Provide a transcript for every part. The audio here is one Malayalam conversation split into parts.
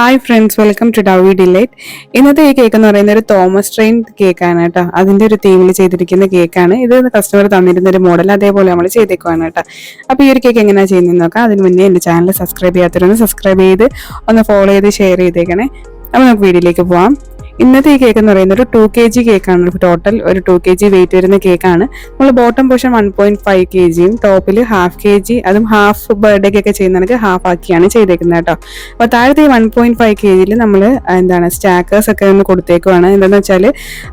Hi friends, welcome to Davy delight. ഇന്നത്തെ ഈ കേക്ക് എന്ന് പറയുന്നത് ഒരു തോമസ് ട്രെയിൻ കേക്കാണ് കേട്ടോ. അതിൻ്റെ ഒരു തീമിൽ ചെയ്തിരിക്കുന്ന കേക്കാണ് ഇത്. കസ്റ്റമർ തന്നിരുന്ന ഒരു മോഡൽ അതേപോലെ നമ്മൾ ചെയ്തേക്കുവാണ് കേട്ടോ. അപ്പോൾ ഈ ഒരു കേക്ക് എങ്ങനെയാണ് ചെയ്യുന്നതെന്ന് നോക്കാം. അതിന് മുന്നേ എൻ്റെ ചാനൽ സബ്സ്ക്രൈബ് ചെയ്യാത്തവരൊന്ന് സബ്സ്ക്രൈബ് ചെയ്ത് ഒന്ന് ഫോളോ ചെയ്ത് ഷെയർ ചെയ്തേക്കണേ. അപ്പോൾ നമുക്ക് വീഡിയോയിലേക്ക് പോവാം. ഇന്നത്തെ ഈ കേക്ക് എന്ന് പറയുന്നത് ഒരു 2 kg കേക്കാണ്. ടോട്ടൽ ഒരു 2 kg വെയിറ്റ് വരുന്ന കേക്കാണ്. നമ്മൾ ബോട്ടം പോർഷൻ 1.5 kg ടോപ്പിൽ 1/2 kg, അതും ഹാഫ് ബർത്ത്ഡേ ഒക്കെ ചെയ്യുന്നവർക്ക് ഹാഫ് ആക്കിയാണ് ചെയ്തേക്കുന്നത് കേട്ടോ. അപ്പോൾ താഴത്തെ 1.5 kg നമ്മൾ സ്റ്റാക്കേഴ്സ് ഒക്കെ ഒന്ന് കൊടുത്തേക്കുവാണ്. എന്താണെന്ന് വെച്ചാൽ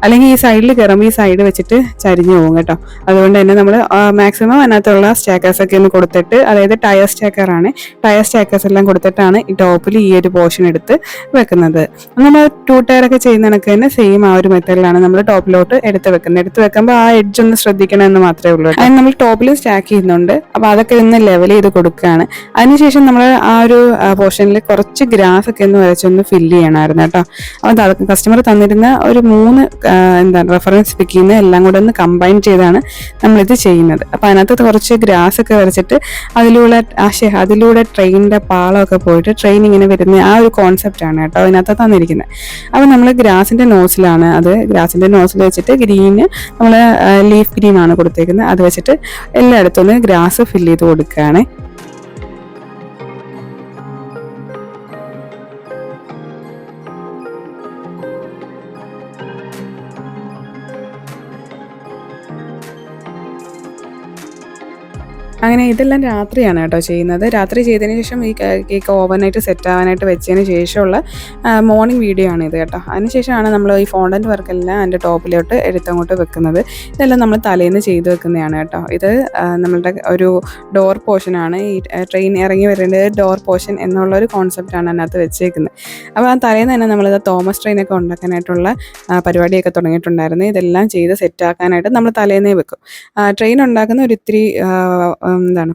അല്ലെങ്കിൽ ഈ സൈഡിൽ കയറുമ്പോൾ ഈ സൈഡ് വെച്ചിട്ട് ചരിഞ്ഞു പോകും കേട്ടോ. അതുകൊണ്ട് തന്നെ നമ്മൾ മാക്സിമം അതിനകത്തുള്ള സ്റ്റാക്കേഴ്സ് ഒക്കെ ഒന്ന് കൊടുത്തിട്ട്, അതായത് ടയർ സ്റ്റാക്കറാണ്, ടയർ സ്റ്റാക്കേഴ്സ് എല്ലാം കൊടുത്തിട്ടാണ് ഈ ടോപ്പിൽ ഈ ഒരു പോർഷൻ എടുത്ത് വെക്കുന്നത്. നമ്മൾ 2 ടയർ ഒക്കെ ചെയ്യുന്ന കണക്ക് തന്നെ സെയിം ആ ഒരു മെത്തേഡിലാണ് നമ്മൾ ടോപ്പിലോട്ട് എടുത്ത് വെക്കുന്നത്. എടുത്ത് വെക്കുമ്പോൾ ആ എഡ്ജ് ഒന്ന് ശ്രദ്ധിക്കണമെന്ന് മാത്രമേ ഉള്ളൂ. അതിന് നമ്മൾ ടോപ്പിൽ സ്റ്റാക്ക് ചെയ്യുന്നുണ്ട്. അപ്പോൾ അതൊക്കെ ഒന്ന് ലെവൽ ചെയ്ത് കൊടുക്കുകയാണ്. അതിനുശേഷം നമ്മൾ ആ ഒരു പോർഷനിൽ കുറച്ച് ഗ്രാസ് ഒക്കെ ഒന്ന് വരച്ചൊന്ന് ഫില്ല് ചെയ്യണമായിരുന്നു കേട്ടോ. അപ്പോൾ കസ്റ്റമർ തന്നിരുന്ന ഒരു 3 റെഫറൻസ് പിക്കിൽ നിന്ന് എല്ലാം കൂടെ ഒന്ന് കമ്പൈൻ ചെയ്താണ് നമ്മളിത് ചെയ്യുന്നത്. അപ്പോൾ അതിനകത്ത് കുറച്ച് ഗ്രാസ് ഒക്കെ വരച്ചിട്ട് അതിലൂടെ ട്രെയിനിൻ്റെ പാളമൊക്കെ പോയിട്ട് ട്രെയിൻ ഇങ്ങനെ വരുന്ന ആ ഒരു കോൺസെപ്റ്റാണ് കേട്ടോ അതിനകത്ത് തന്നിരിക്കുന്നത്. അപ്പോൾ നമ്മൾ ഗ്രാസിൻ്റെ നോസിലാണ്, അത് ഗ്രാസിൻ്റെ നോസിൽ വെച്ചിട്ട് ഗ്രീന് നമ്മൾ ലീഫ് ഗ്രീൻ ആണ് കൊടുത്തേക്കുന്നത്. അത് വെച്ചിട്ട് എല്ലായിടത്തും ഒന്ന് ഗ്രാസ് ഫില്ല് ചെയ്ത് കൊടുക്കുകയാണ്. അങ്ങനെ ഇതെല്ലാം രാത്രിയാണ് കേട്ടോ ചെയ്യുന്നത്. രാത്രി ചെയ്തതിന് ശേഷം ഈ കേക്ക് ഓവനായിട്ട് സെറ്റ് ആവാനായിട്ട് വെച്ചതിന് ശേഷമുള്ള മോർണിംഗ് വീഡിയോ ആണ് ഇത് കേട്ടോ. അതിനുശേഷമാണ് നമ്മൾ ഈ ഫോണ്ടൻറ്റ് വർക്കെല്ലാം അതിൻ്റെ ടോപ്പിലോട്ട് എടുത്തങ്ങോട്ട് വെക്കുന്നത്. ഇതെല്ലാം നമ്മൾ തലേന്ന് ചെയ്ത് വെക്കുന്നതാണ് കേട്ടോ. ഇത് നമ്മളുടെ ഒരു ഡോർ പോർഷനാണ്. ഈ ട്രെയിൻ ഇറങ്ങി വരേണ്ടത് ഡോർ പോർഷൻ എന്നുള്ളൊരു കോൺസെപ്റ്റാണ് അതിനകത്ത് വെച്ചേക്കുന്നത്. അപ്പോൾ ആ തലേന്ന് തന്നെ നമ്മളിത് തോമസ് ട്രെയിനൊക്കെ ഉണ്ടാക്കാനായിട്ടുള്ള പരിപാടിയൊക്കെ തുടങ്ങിയിട്ടുണ്ടായിരുന്നു. ഇതെല്ലാം ചെയ്ത് സെറ്റാക്കാനായിട്ട് നമ്മൾ തലേന്നേ വെക്കും. ട്രെയിൻ ഉണ്ടാക്കുന്ന ഒരു ഇത്തിരി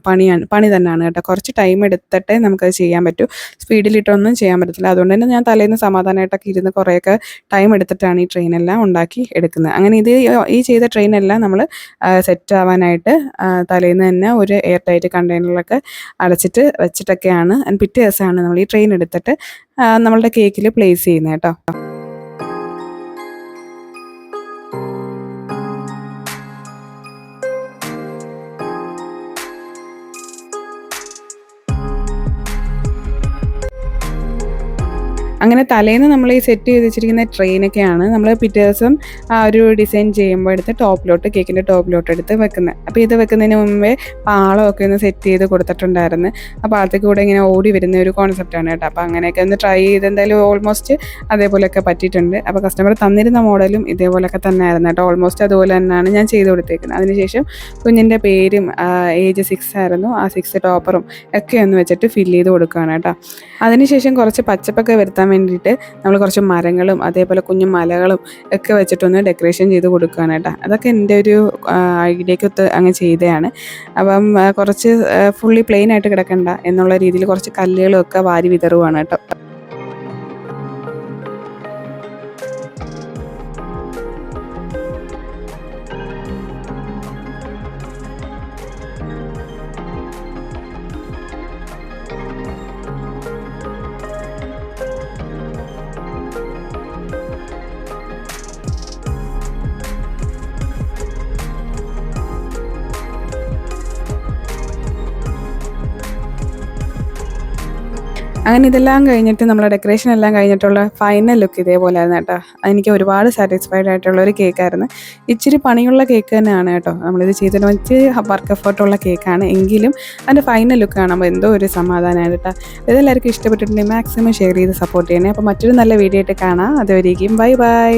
പണി തന്നെയാണ് കേട്ടോ. കുറച്ച് ടൈം എടുത്തിട്ടേ നമുക്കത് ചെയ്യാൻ പറ്റൂ. സ്പീഡിലിട്ടൊന്നും ചെയ്യാൻ പറ്റത്തില്ല. അതുകൊണ്ട് തന്നെ ഞാൻ തലേന്ന് സമാധാനമായിട്ടൊക്കെ ഇരുന്ന് കുറേയൊക്കെ ടൈം എടുത്തിട്ടാണ് ഈ ട്രെയിനെല്ലാം ഉണ്ടാക്കി എടുക്കുന്നത്. അങ്ങനെ ഈ ചെയ്ത ട്രെയിനെല്ലാം നമ്മൾ സെറ്റ് ആവാനായിട്ട് തലേന്ന് തന്നെ ഒരു എയർ ടൈറ്റ് കണ്ടെയ്നറിലൊക്കെ അടച്ചിട്ട് വെച്ചിട്ടൊക്കെയാണ് പിറ്റേ ദിവസമാണ് നമ്മൾ ഈ ട്രെയിൻ എടുത്തിട്ട് നമ്മളുടെ കേക്കിൽ പ്ലേസ് ചെയ്യുന്നത് കേട്ടോ. അങ്ങനെ തലേന്ന് നമ്മൾ ഈ സെറ്റ് ചെയ്ത് വെച്ചിരിക്കുന്ന ട്രെയിനൊക്കെയാണ് നമ്മൾ പിറ്റേ ദിവസം ആ ഒരു ഡിസൈൻ ചെയ്യുമ്പോൾ എടുത്ത് കേക്കിൻ്റെ ടോപ്പിലോട്ട് എടുത്ത് വെക്കുന്നത്. അപ്പോൾ ഇത് വെക്കുന്നതിന് മുമ്പേ പാളമൊക്കെ ഒന്ന് സെറ്റ് ചെയ്ത് കൊടുത്തിട്ടുണ്ടായിരുന്നു. അപ്പോൾ പാളത്തേക്ക് കൂടെ ഇങ്ങനെ ഓടി വരുന്ന ഒരു കോൺസെപ്റ്റാണ് കേട്ടോ. അപ്പോൾ അങ്ങനെയൊക്കെ ഒന്ന് ട്രൈ ചെയ്ത് എന്തായാലും ഓൾമോസ്റ്റ് അതേപോലെയൊക്കെ പറ്റിയിട്ടുണ്ട്. അപ്പോൾ കസ്റ്റമർ തന്നിരുന്ന മോഡലും ഇതേപോലെയൊക്കെ തന്നെ ആയിരുന്നു കേട്ടോ. ഓൾമോസ്റ്റ് അതുപോലെ തന്നെയാണ് ഞാൻ ചെയ്ത് കൊടുത്തേക്കുന്നത്. അതിനുശേഷം കുഞ്ഞിൻ്റെ പേരും ഏജ് 6 ആയിരുന്നു, ആ 6 ടോപ്പറും ഒക്കെ ഒന്ന് വെച്ചിട്ട് ഫില്ല് ചെയ്ത് കൊടുക്കുകയാണ് കേട്ടോ. അതിനുശേഷം കുറച്ച് പച്ചപ്പൊക്കെ വരുത്താൻ വേണ്ടിയിട്ട് നമ്മൾ കുറച്ച് മരങ്ങളും അതേപോലെ കുഞ്ഞു മലകളും ഒക്കെ വെച്ചിട്ടൊന്ന് ഡെക്കറേഷൻ ചെയ്ത് കൊടുക്കുകയാണ് കേട്ടോ. അതൊക്കെ എൻ്റെ ഒരു ഐഡിയക്കൊത്ത് അങ്ങ് ചെയ്തതാണ്. അപ്പം കുറച്ച് ഫുള്ളി പ്ലെയിൻ ആയിട്ട് കിടക്കണ്ട എന്നുള്ള രീതിയിൽ കുറച്ച് കല്ലുകളും ഒക്കെ വാരി വിതറുവാണ് കേട്ടോ. അങ്ങനെ ഇതെല്ലാം കഴിഞ്ഞിട്ട് നമ്മളെ ഡെക്കറേഷൻ എല്ലാം കഴിഞ്ഞിട്ടുള്ള ഫൈനൽ ലുക്ക് ഇതേപോലെ ആയിരുന്നു കേട്ടോ. എനിക്ക് ഒരുപാട് സാറ്റിസ്ഫൈഡ് ആയിട്ടുള്ള ഒരു കേക്കായിരുന്നു. ഇച്ചിരി പണിയുള്ള കേക്ക് തന്നെയാണ് കേട്ടോ. നമ്മളിത് ചെയ്തിട്ട് വെച്ച് വർക്ക് എഫേർട്ടുള്ള കേക്കാണ് എങ്കിലും അതിൻ്റെ ഫൈനൽ ലുക്ക് കാണുമ്പോൾ എന്തോ ഒരു സമാധാനമാണ് കേട്ടോ. ഇതെല്ലാവർക്കും ഇഷ്ടപ്പെട്ടിട്ടുണ്ടെങ്കിൽ മാക്സിമം ഷെയർ ചെയ്ത് സപ്പോർട്ട് ചെയ്യണേ. അപ്പോൾ മറ്റൊരു നല്ല വീഡിയോ ആയിട്ട് കാണാം. അതുവരെയും ബൈ ബൈ.